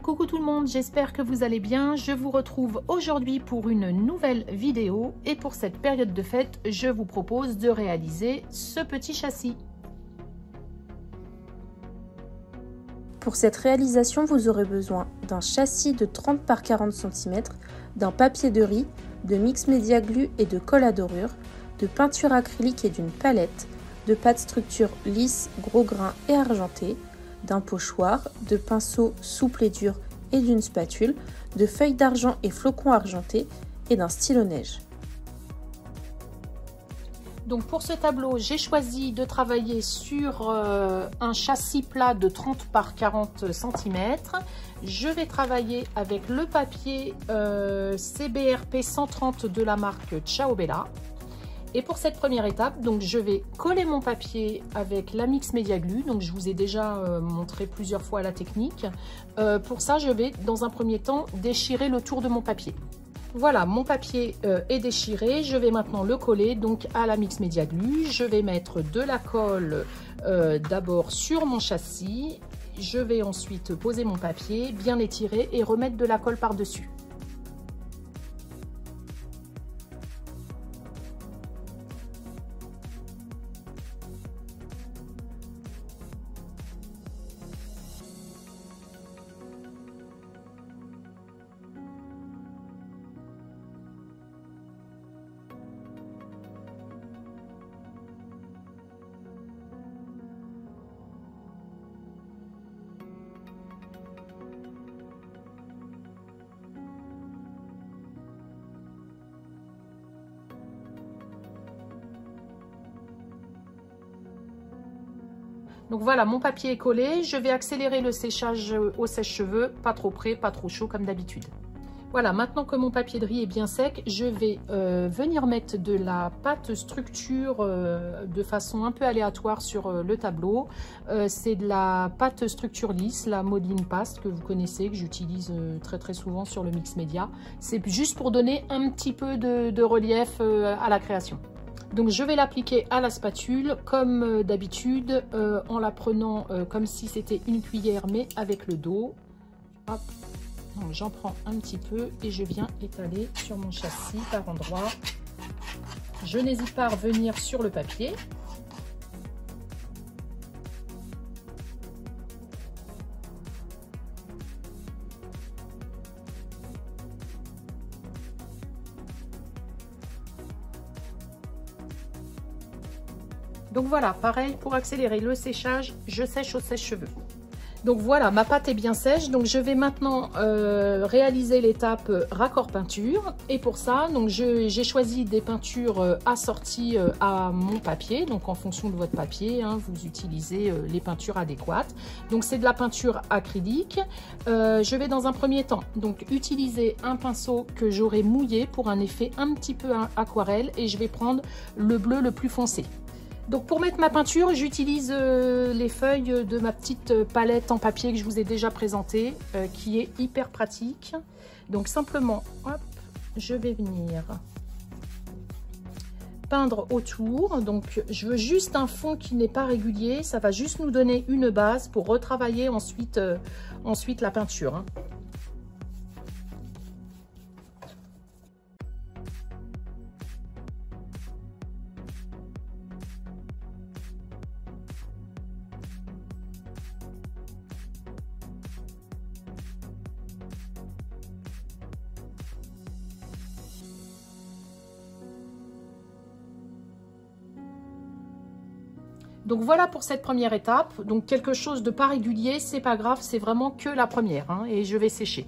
Coucou tout le monde, j'espère que vous allez bien. Je vous retrouve aujourd'hui pour une nouvelle vidéo et pour cette période de fête, je vous propose de réaliser ce petit châssis. Pour cette réalisation, vous aurez besoin d'un châssis de 30 par 40 cm, d'un papier de riz, de mix média glue et de colle à dorure, de peinture acrylique et d'une palette, de pâte structure lisse, gros grain et argenté, d'un pochoir, de pinceaux souples et durs et d'une spatule, de feuilles d'argent et flocons argentés et d'un stylo neige. Donc pour ce tableau, j'ai choisi de travailler sur un châssis plat de 30 par 40 cm. Je vais travailler avec le papier CBRP 130 de la marque Ciao Bella. Et pour cette première étape, donc je vais coller mon papier avec la mix média glue. Donc je vous ai déjà montré plusieurs fois la technique. Pour ça, je vais dans un premier temps déchirer le tour de mon papier. Voilà, mon papier est déchiré. Je vais maintenant le coller donc à la mix média glue. Je vais mettre de la colle d'abord sur mon châssis. Je vais ensuite poser mon papier, bien l'étirer et remettre de la colle par-dessus. Donc voilà, mon papier est collé. Je vais accélérer le séchage au sèche-cheveux, pas trop près, pas trop chaud comme d'habitude. Voilà, maintenant que mon papier de riz est bien sec, je vais venir mettre de la pâte structure de façon un peu aléatoire sur le tableau. C'est de la pâte structure lisse, la Modeling Paste que vous connaissez, que j'utilise très souvent sur le mix média. C'est juste pour donner un petit peu de relief à la création. Donc je vais l'appliquer à la spatule comme d'habitude en la prenant comme si c'était une cuillère mais avec le dos. Hop. J'en prends un petit peu et je viens étaler sur mon châssis par endroits. Je n'hésite pas à revenir sur le papier. Donc voilà, pareil, pour accélérer le séchage, je sèche au sèche-cheveux. Donc voilà, ma pâte est bien sèche, donc je vais maintenant réaliser l'étape raccord peinture. Et pour ça, donc j'ai choisi des peintures assorties à mon papier. Donc en fonction de votre papier, hein, vous utilisez les peintures adéquates. Donc c'est de la peinture acrylique. Je vais dans un premier temps donc utiliser un pinceau que j'aurai mouillé pour un effet un petit peu aquarelle. Et je vais prendre le bleu le plus foncé. Donc pour mettre ma peinture, j'utilise les feuilles de ma petite palette en papier que je vous ai déjà présentée, qui est hyper pratique. Donc simplement, hop, je vais venir peindre autour. Donc je veux juste un fond qui n'est pas régulier, ça va juste nous donner une base pour retravailler ensuite la peinture, hein. Donc voilà pour cette première étape. Donc quelque chose de pas régulier, c'est pas grave, c'est vraiment que la première, hein, et je vais sécher.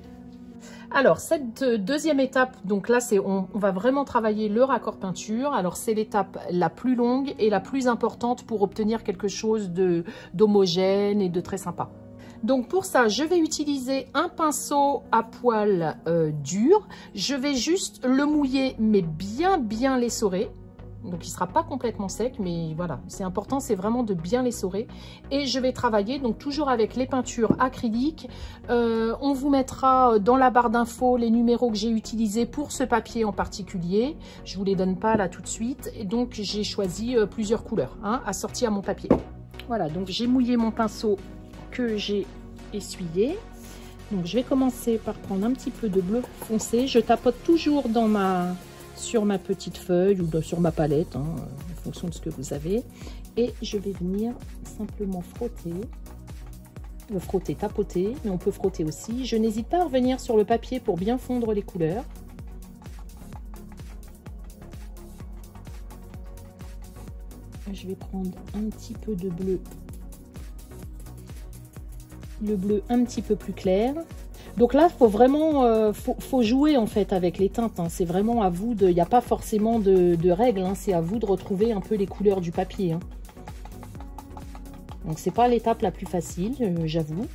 Alors cette deuxième étape, donc là on va vraiment travailler le raccord peinture. Alors c'est l'étape la plus longue et la plus importante pour obtenir quelque chose d'homogène et de très sympa. Donc pour ça, je vais utiliser un pinceau à poil dur. Je vais juste le mouiller mais bien l'essorer. Donc il ne sera pas complètement sec, mais voilà, c'est important, c'est vraiment de bien l'essorer. Et je vais travailler donc toujours avec les peintures acryliques. On vous mettra dans la barre d'infos les numéros que j'ai utilisés pour ce papier en particulier. Je ne vous les donne pas là tout de suite. Et donc j'ai choisi plusieurs couleurs, hein, assorties à mon papier. Voilà, donc j'ai mouillé mon pinceau que j'ai essuyé. Donc je vais commencer par prendre un petit peu de bleu foncé. Je tapote toujours sur ma petite feuille ou sur ma palette, hein, en fonction de ce que vous avez. Et je vais venir simplement frotter. Frotter, tapoter, mais on peut frotter aussi. Je n'hésite pas à revenir sur le papier pour bien fondre les couleurs. Je vais prendre un petit peu de bleu. Le bleu un petit peu plus clair. Donc là, faut vraiment faut jouer en fait avec les teintes. Hein. C'est vraiment à vous de. Il n'y a pas forcément de règles. Hein. C'est à vous de retrouver un peu les couleurs du papier. Hein. Donc c'est pas l'étape la plus facile, j'avoue.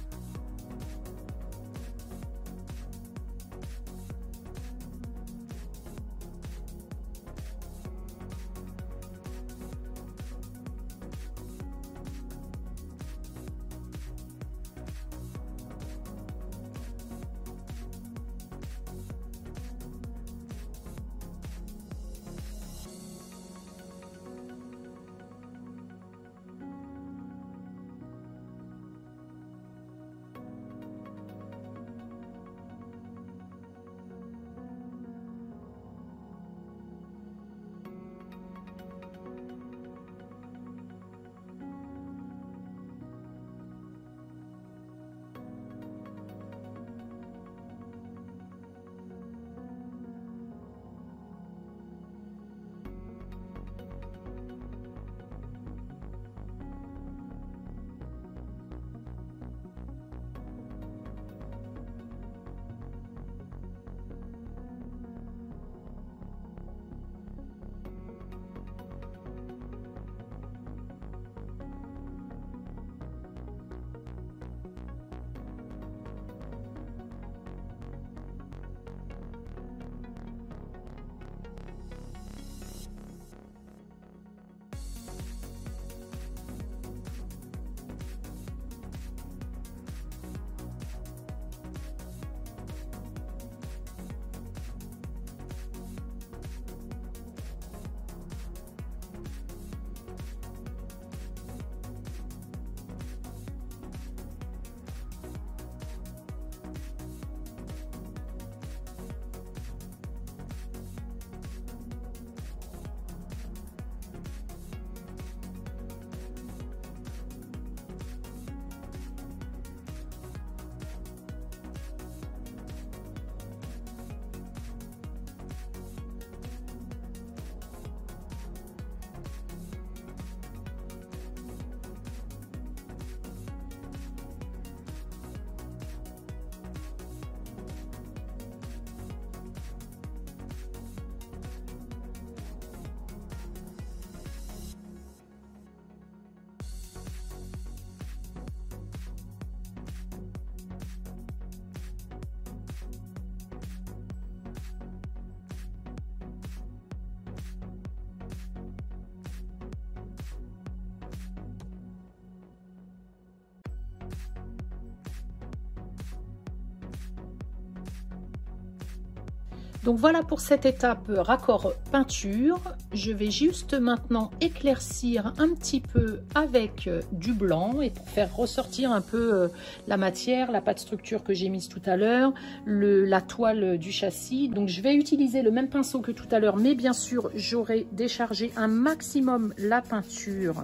Donc voilà pour cette étape raccord peinture. Je vais juste maintenant éclaircir un petit peu avec du blanc et pour faire ressortir un peu la matière, la pâte structure que j'ai mise tout à l'heure, la toile du châssis. Donc je vais utiliser le même pinceau que tout à l'heure, mais bien sûr j'aurai déchargé un maximum la peinture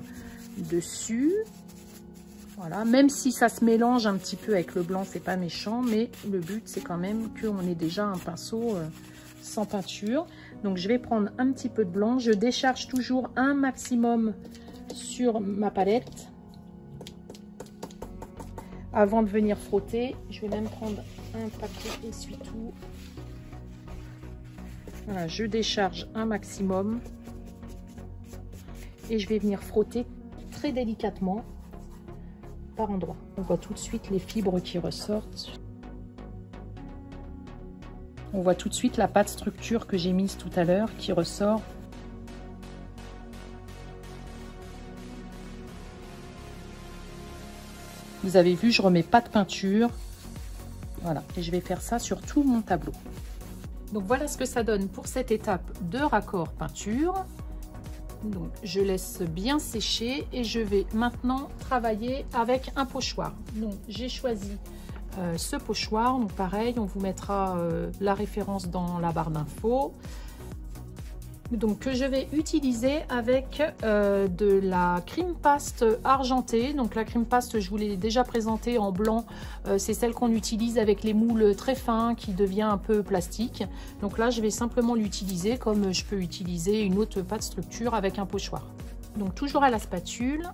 dessus. Voilà, même si ça se mélange un petit peu avec le blanc, c'est pas méchant, mais le but c'est quand même qu'on ait déjà un pinceau sans peinture. Donc je vais prendre un petit peu de blanc, je décharge toujours un maximum sur ma palette. Avant de venir frotter, je vais même prendre un papier essuie-tout. Voilà, je décharge un maximum et je vais venir frotter très délicatement par endroit. On voit tout de suite les fibres qui ressortent. On voit tout de suite la pâte structure que j'ai mise tout à l'heure qui ressort. Vous avez vu, je remets pas de peinture. Voilà, et je vais faire ça sur tout mon tableau. Donc voilà ce que ça donne pour cette étape de raccord peinture. Donc je laisse bien sécher et je vais maintenant travailler avec un pochoir. Donc j'ai choisi ce pochoir. Donc pareil, on vous mettra la référence dans la barre d'infos. Donc que je vais utiliser avec de la cream paste argentée. Donc la cream paste, je vous l'ai déjà présentée en blanc, c'est celle qu'on utilise avec les moules très fins qui devient un peu plastique. Donc là je vais simplement l'utiliser comme je peux utiliser une autre pâte structure avec un pochoir. Donc toujours à la spatule.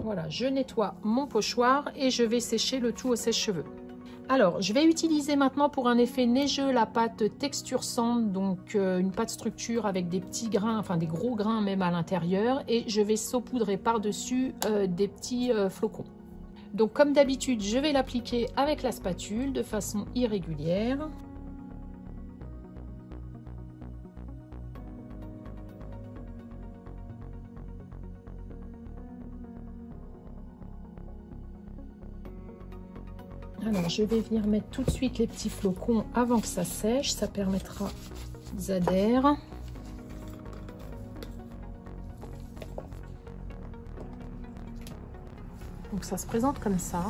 Voilà, je nettoie mon pochoir et je vais sécher le tout au sèche-cheveux. Alors, je vais utiliser maintenant pour un effet neigeux la pâte texture sand, donc une pâte structure avec des petits grains, enfin des gros grains même à l'intérieur, et je vais saupoudrer par-dessus des petits flocons. Donc comme d'habitude, je vais l'appliquer avec la spatule de façon irrégulière. Alors, je vais venir mettre tout de suite les petits flocons avant que ça sèche. Ça permettra qu'ils adhèrent. Donc, ça se présente comme ça.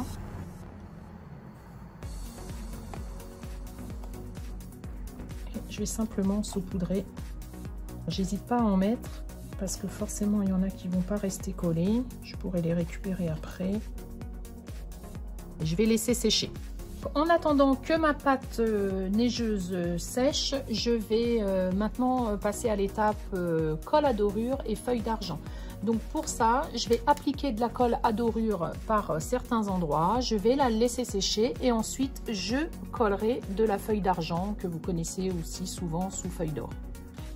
Et je vais simplement saupoudrer. J'hésite pas à en mettre parce que forcément, il y en a qui ne vont pas rester collés. Je pourrais les récupérer après. Je vais laisser sécher. En attendant que ma pâte neigeuse sèche, je vais maintenant passer à l'étape colle à dorure et feuille d'argent. Donc pour ça, je vais appliquer de la colle à dorure par certains endroits. Je vais la laisser sécher et ensuite je collerai de la feuille d'argent que vous connaissez aussi souvent sous feuille d'or.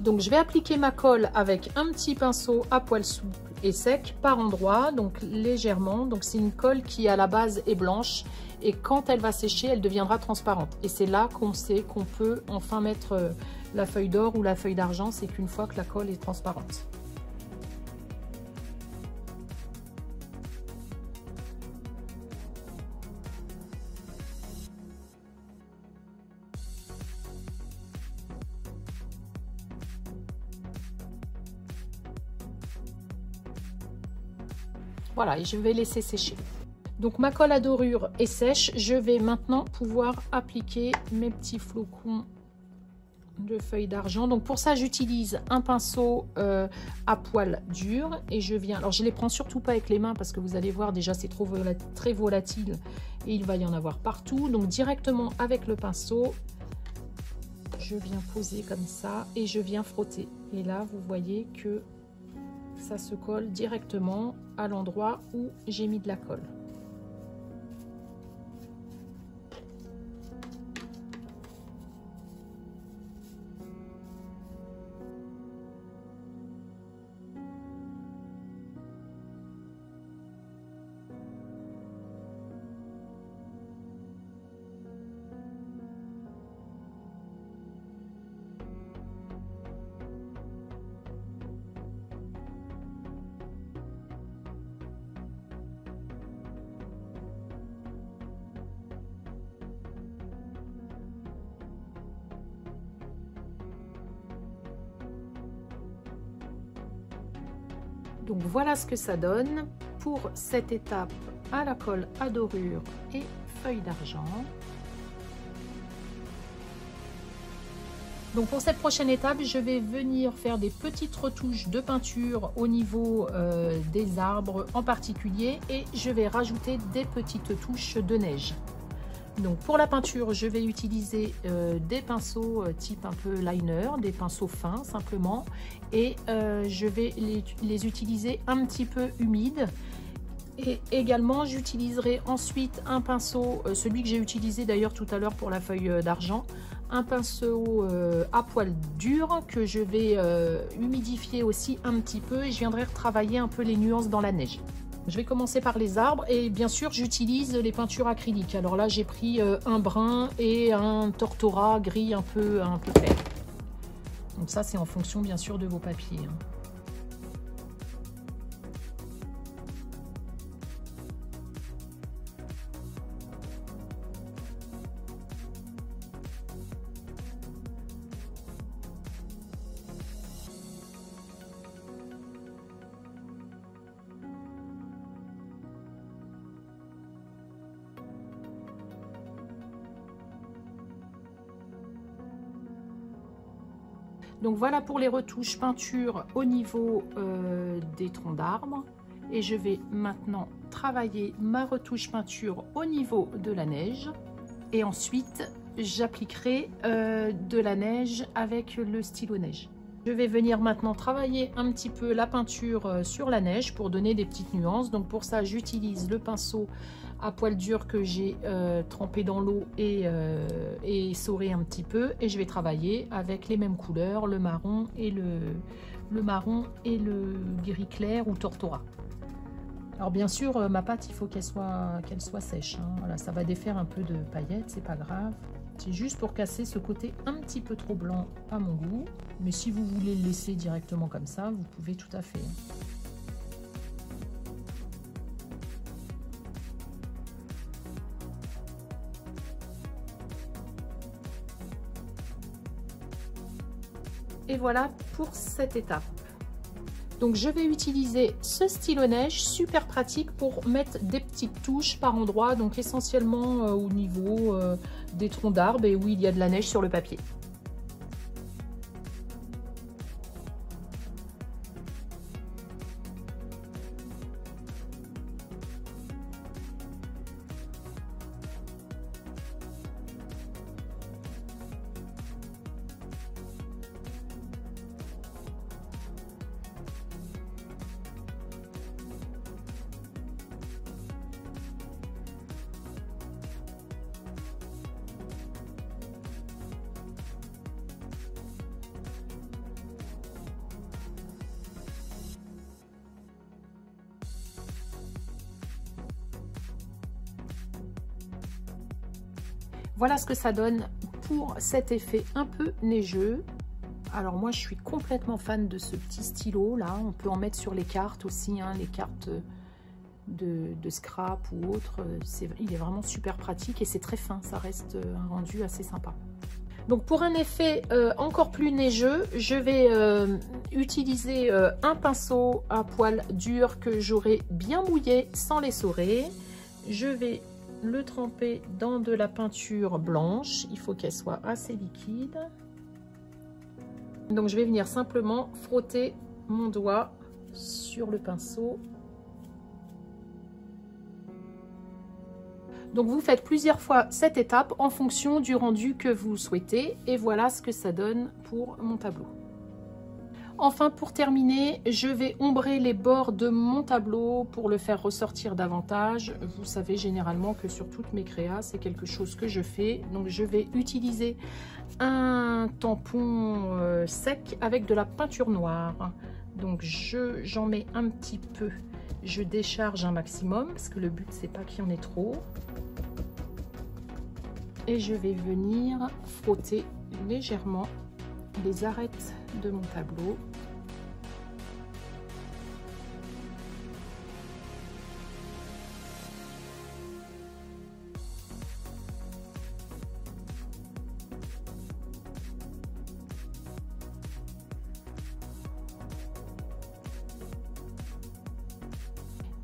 Donc je vais appliquer ma colle avec un petit pinceau à poil souple et sec par endroit, donc légèrement. Donc c'est une colle qui à la base est blanche et quand elle va sécher, elle deviendra transparente. Et c'est là qu'on sait qu'on peut enfin mettre la feuille d'or ou la feuille d'argent, c'est qu'une fois que la colle est transparente. Voilà, et je vais laisser sécher. Donc ma colle à dorure est sèche. Je vais maintenant pouvoir appliquer mes petits flocons de feuilles d'argent. Donc pour ça, j'utilise un pinceau à poil dur et je viens... Alors je les prends surtout pas avec les mains parce que vous allez voir déjà c'est très volatile et il va y en avoir partout. Donc directement avec le pinceau, je viens poser comme ça et je viens frotter. Et là, vous voyez que ça se colle directement à l'endroit où j'ai mis de la colle. Donc voilà ce que ça donne pour cette étape à la colle à dorure et feuille d'argent. Donc pour cette prochaine étape, je vais venir faire des petites retouches de peinture au niveau des arbres en particulier et je vais rajouter des petites touches de neige. Donc pour la peinture, je vais utiliser des pinceaux type un peu liner, des pinceaux fins simplement, et je vais les utiliser un petit peu humides. Et également, j'utiliserai ensuite un pinceau, celui que j'ai utilisé d'ailleurs tout à l'heure pour la feuille d'argent, un pinceau à poil dur que je vais humidifier aussi un petit peu et je viendrai retravailler un peu les nuances dans la neige. Je vais commencer par les arbres et bien sûr j'utilise les peintures acryliques. Alors là j'ai pris un brun et un tortora gris un peu clair. Donc ça c'est en fonction bien sûr de vos papiers. Hein. Donc voilà pour les retouches peinture au niveau des troncs d'arbres. Et je vais maintenant travailler ma retouche peinture au niveau de la neige. Et ensuite, j'appliquerai de la neige avec le stylo neige. Je vais venir maintenant travailler un petit peu la peinture sur la neige pour donner des petites nuances. Donc pour ça, j'utilise le pinceau à poil dur que j'ai trempé dans l'eau et essoré un petit peu. Et je vais travailler avec les mêmes couleurs, le marron et le gris clair ou tortora. Alors bien sûr, ma pâte, il faut qu'elle soit sèche. Hein. Voilà, ça va défaire un peu de paillettes, c'est pas grave. C'est juste pour casser ce côté un petit peu trop blanc à mon goût. Mais si vous voulez le laisser directement comme ça, vous pouvez tout à fait. Et voilà pour cette étape. Donc je vais utiliser ce stylo neige, super pratique pour mettre des petites touches par endroit, donc essentiellement au niveau des troncs d'arbres et où il y a de la neige sur le papier. Voilà ce que ça donne pour cet effet un peu neigeux. Alors moi je suis complètement fan de ce petit stylo là. On peut en mettre sur les cartes aussi, hein, les cartes de scrap ou autre. Il est vraiment super pratique et c'est très fin. Ça reste un rendu assez sympa. Donc pour un effet encore plus neigeux, je vais utiliser un pinceau à poil dur que j'aurai bien mouillé sans l'essorer. Je vais le tremper dans de la peinture blanche. Il faut qu'elle soit assez liquide. Donc je vais venir simplement frotter mon doigt sur le pinceau. Donc vous faites plusieurs fois cette étape en fonction du rendu que vous souhaitez. Et voilà ce que ça donne pour mon tableau. Enfin, pour terminer, je vais ombrer les bords de mon tableau pour le faire ressortir davantage. Vous savez généralement que sur toutes mes créas, c'est quelque chose que je fais. Donc je vais utiliser un tampon sec avec de la peinture noire. Donc j'en mets un petit peu. Je décharge un maximum parce que le but c'est pas qu'il y en ait trop. Et je vais venir frotter légèrement les arêtes de mon tableau.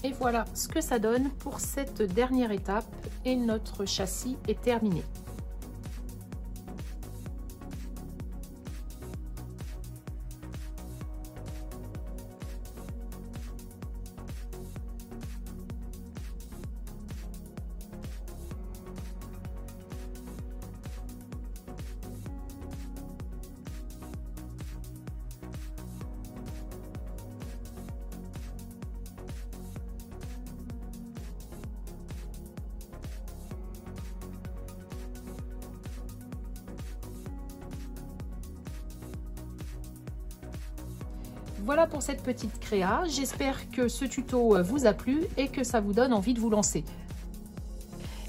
Et voilà ce que ça donne pour cette dernière étape et notre châssis est terminé. voilà pour cette petite créa. J'espère que ce tuto vous a plu et que ça vous donne envie de vous lancer.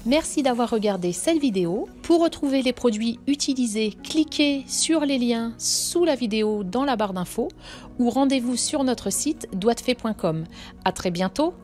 Merci d'avoir regardé cette vidéo. Pour retrouver les produits utilisés, cliquez sur les liens sous la vidéo dans la barre d'infos ou rendez-vous sur notre site doigtefait.com. À très bientôt.